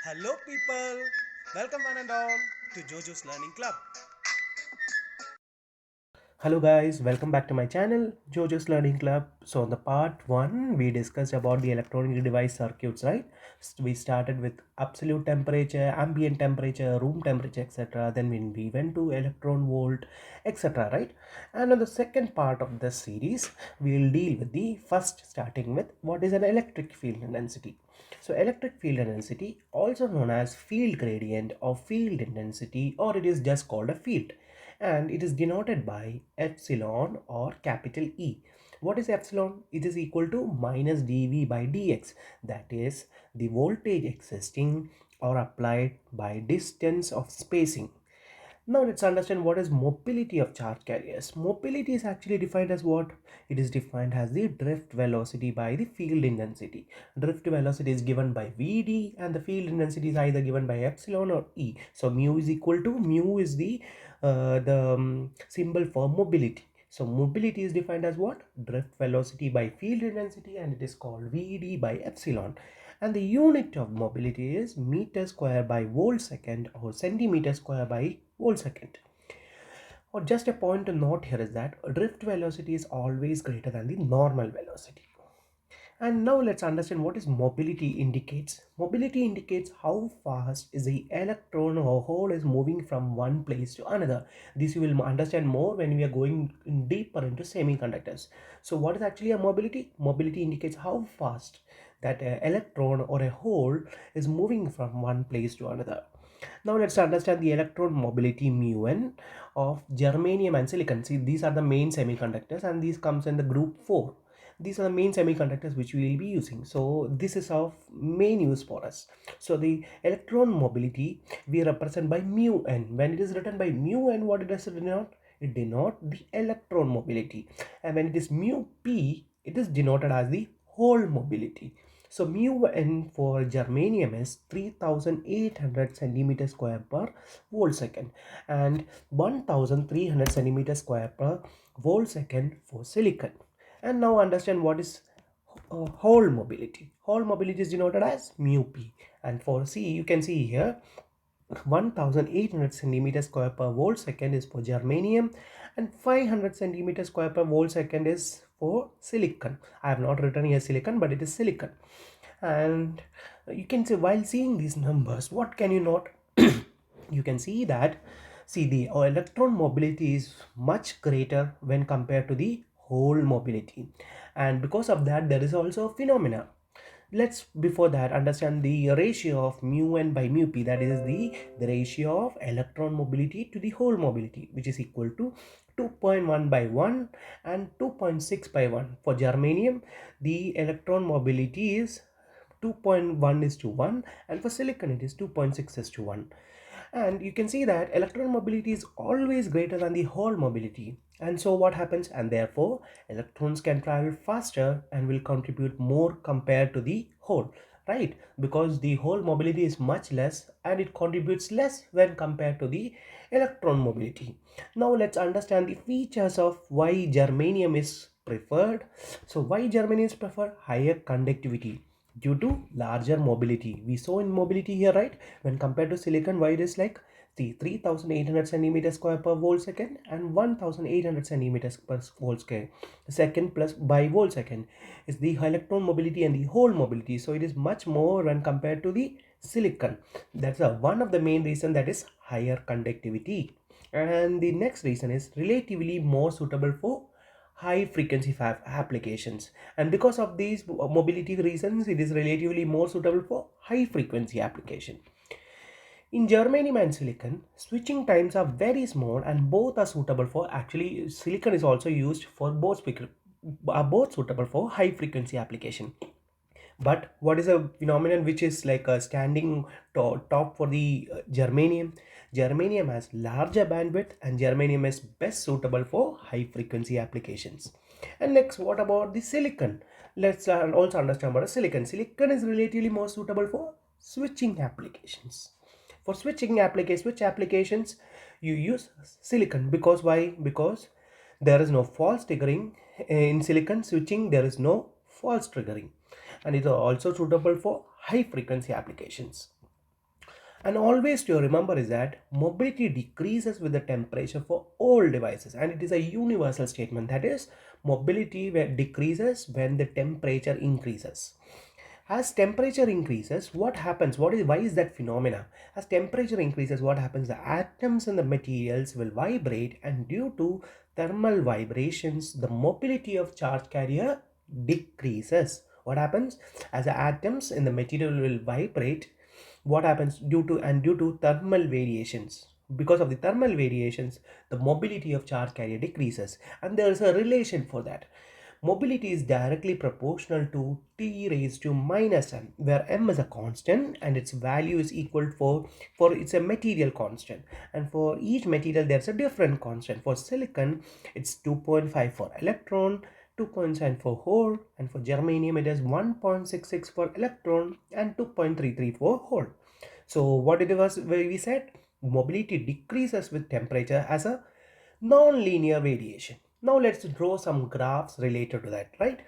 Hello people, welcome one and all to Jojo's Learning Club. Hello guys, welcome back to my channel Jojo's Learning Club. So on the part 1 we discussed about the electronic device circuits, right? We started with absolute temperature, ambient temperature, room temperature, etc. Then when we went to electron volt, etc., right? And on the second part of this series we'll deal with the first, starting with what is an electric field intensity. So electric field intensity, also known as field gradient or field intensity, or it is just called a field, and it is denoted by epsilon or capital E. What is epsilon? It is equal to minus dV by dx, that is the voltage existing or applied by distance of spacing. Now let's understand what is mobility of charge carriers. Mobility is actually defined as what? It is defined as the drift velocity by the field intensity. Drift velocity is given by Vd and the field intensity is either given by epsilon or E. So mu is equal to, mu is the symbol for mobility. So mobility is defined as what? Drift velocity by field intensity, and it is called Vd by epsilon. And the unit of mobility is meter square by volt second or centimeter square by volt second. Or just a point to note here is that drift velocity is always greater than the normal velocity. And now let's understand what is mobility indicates. Mobility indicates how fast is the electron or hole is moving from one place to another. This you will understand more when we are going deeper into semiconductors. So what is actually a mobility? Mobility indicates how fast that electron or a hole is moving from one place to another. Now let's understand the electron mobility mu(n) of germanium and silicon. See, these are the main semiconductors and these comes in the group 4. These are the main semiconductors which we will be using. So this is of main use for us. So the electron mobility we represent by mu(n). When it is written by mu(n), what it does denote? It denote the electron mobility. And when it is mu(p), it is denoted as the hole mobility. So mu(n) for germanium is 3800 centimeter square per volt second and 1300 centimeter square per volt second for silicon. And now understand what is hole mobility. Hole mobility is denoted as mu(p), and for C you can see here 1800 centimeter square per volt second is for germanium and 500 centimeter square per volt second is for silicon. I have not written here silicon, but it is silicon. And you can say, while seeing these numbers, what can you note? You can see that, see, the electron mobility is much greater when compared to the hole mobility, and because of that there is also a phenomena. Let's before that understand the ratio of mu(n) by mu(p), that is the ratio of electron mobility to the hole mobility, which is equal to 2.1 by 1 and 2.6 by 1. For germanium the electron mobility is 2.1 is to 1, and for silicon it is 2.6 is to 1. And you can see that electron mobility is always greater than the hole mobility, and so what happens, and therefore electrons can travel faster and will contribute more compared to the hole, right? Because the hole mobility is much less and it contributes less when compared to the electron mobility. Now let's understand the features of why germanium is preferred. So why germanium is preferred? Higher conductivity due to larger mobility. We saw in mobility here, right? When compared to silicon, why it is like the 3800 centimeters square per volt second and 1800 centimeters per volt second plus by volt second is the electron mobility and the hole mobility. So it is much more when compared to the silicon. That's one of the main reason, that is higher conductivity. And the next reason is relatively more suitable for high frequency applications, and because of these mobility reasons it is relatively more suitable for high frequency application. In germanium and silicon, switching times are very small and both are suitable for, actually silicon is also used for are both suitable for high frequency application. But what is a phenomenon which is like a standing top for the germanium? Germanium has larger bandwidth and germanium is best suitable for high frequency applications. And next, what about the silicon? Let's also understand about silicon. Silicon is relatively more suitable for switching applications. For switch applications, you use silicon. Because why? Because there is no false triggering in silicon switching. There is no false triggering, and it is also suitable for high frequency applications. And always to remember is that mobility decreases with the temperature for all devices, and it is a universal statement, that is mobility decreases when the temperature increases. As temperature increases, what happens? Why is that phenomena? As temperature increases, what happens? The atoms in the materials will vibrate, and due to thermal vibrations, the mobility of charge carrier decreases. What happens? As the atoms in the material will vibrate, what happens? Due to thermal variations, because of the thermal variations, the mobility of charge carrier decreases, and there is a relation for that. Mobility is directly proportional to t raised to minus m, where m is a constant and its value is equal for it's a material constant, and for each material there's a different constant. For silicon it's 2.5 for electron, 2.7 for hole, and for germanium it is 1.66 for electron and 2.33 for hole. So what it was we said, mobility decreases with temperature as a non-linear variation. Now let's draw some graphs related to that, right?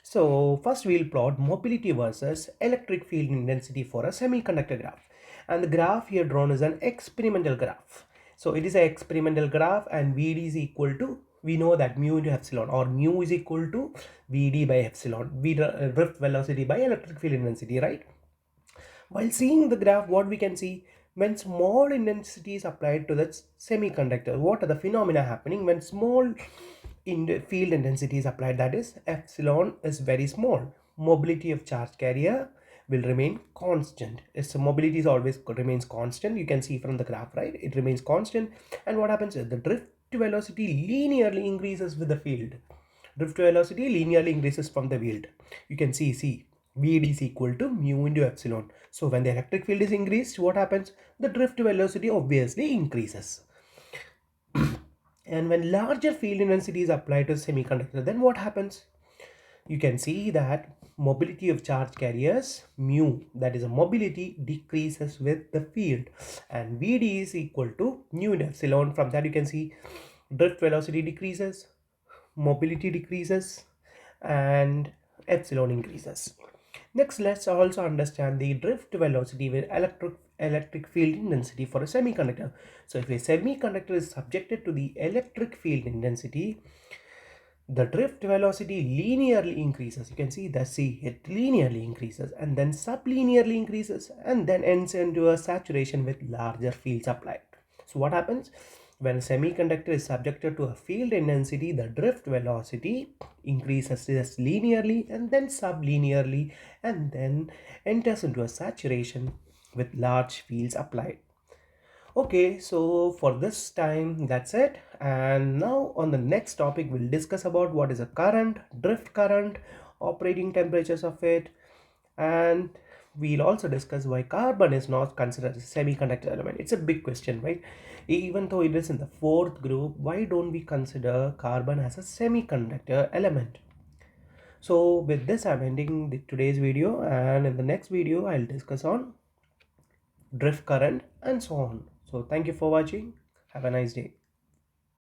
So first we'll plot mobility versus electric field intensity for a semiconductor graph. And the graph here drawn is an experimental graph. So it is an experimental graph, and Vd is equal to, we know that mu into epsilon, or mu is equal to Vd by epsilon, drift velocity by electric field intensity, right? While seeing the graph, what we can see, when small intensity is applied to the semiconductor, what are the phenomena happening when small field intensity is applied? That is, epsilon is very small. Mobility of charge carrier will remain constant. Its mobility is always remains constant. You can see from the graph, right? It remains constant. And what happens is the drift velocity linearly increases with the field. Drift velocity linearly increases from the field. You can see Vd is equal to mu into epsilon. So when the electric field is increased, what happens? The drift velocity obviously increases. And when larger field intensity is applied to semiconductor, then what happens? You can see that mobility of charge carriers, mu, that is a mobility, decreases with the field, and Vd is equal to mu into epsilon. From that you can see drift velocity decreases, mobility decreases, and epsilon increases. Next, let's also understand the drift velocity with electric field intensity for a semiconductor. So if a semiconductor is subjected to the electric field intensity, the drift velocity linearly increases. You can see that, it linearly increases and then sublinearly increases and then ends into a saturation with larger fields applied. So what happens when a semiconductor is subjected to a field intensity? The drift velocity increases just linearly and then sublinearly and then enters into a saturation with large fields applied. Okay, so for this time that's it, and now on the next topic we'll discuss about what is a current, drift current, operating temperatures of it, and we'll also discuss why carbon is not considered a semiconductor element. It's a big question, right? Even though it is in the fourth group, why don't we consider carbon as a semiconductor element? So with this I'm ending today's video, and in the next video I'll discuss on drift current and so on. So thank you for watching. Have a nice day.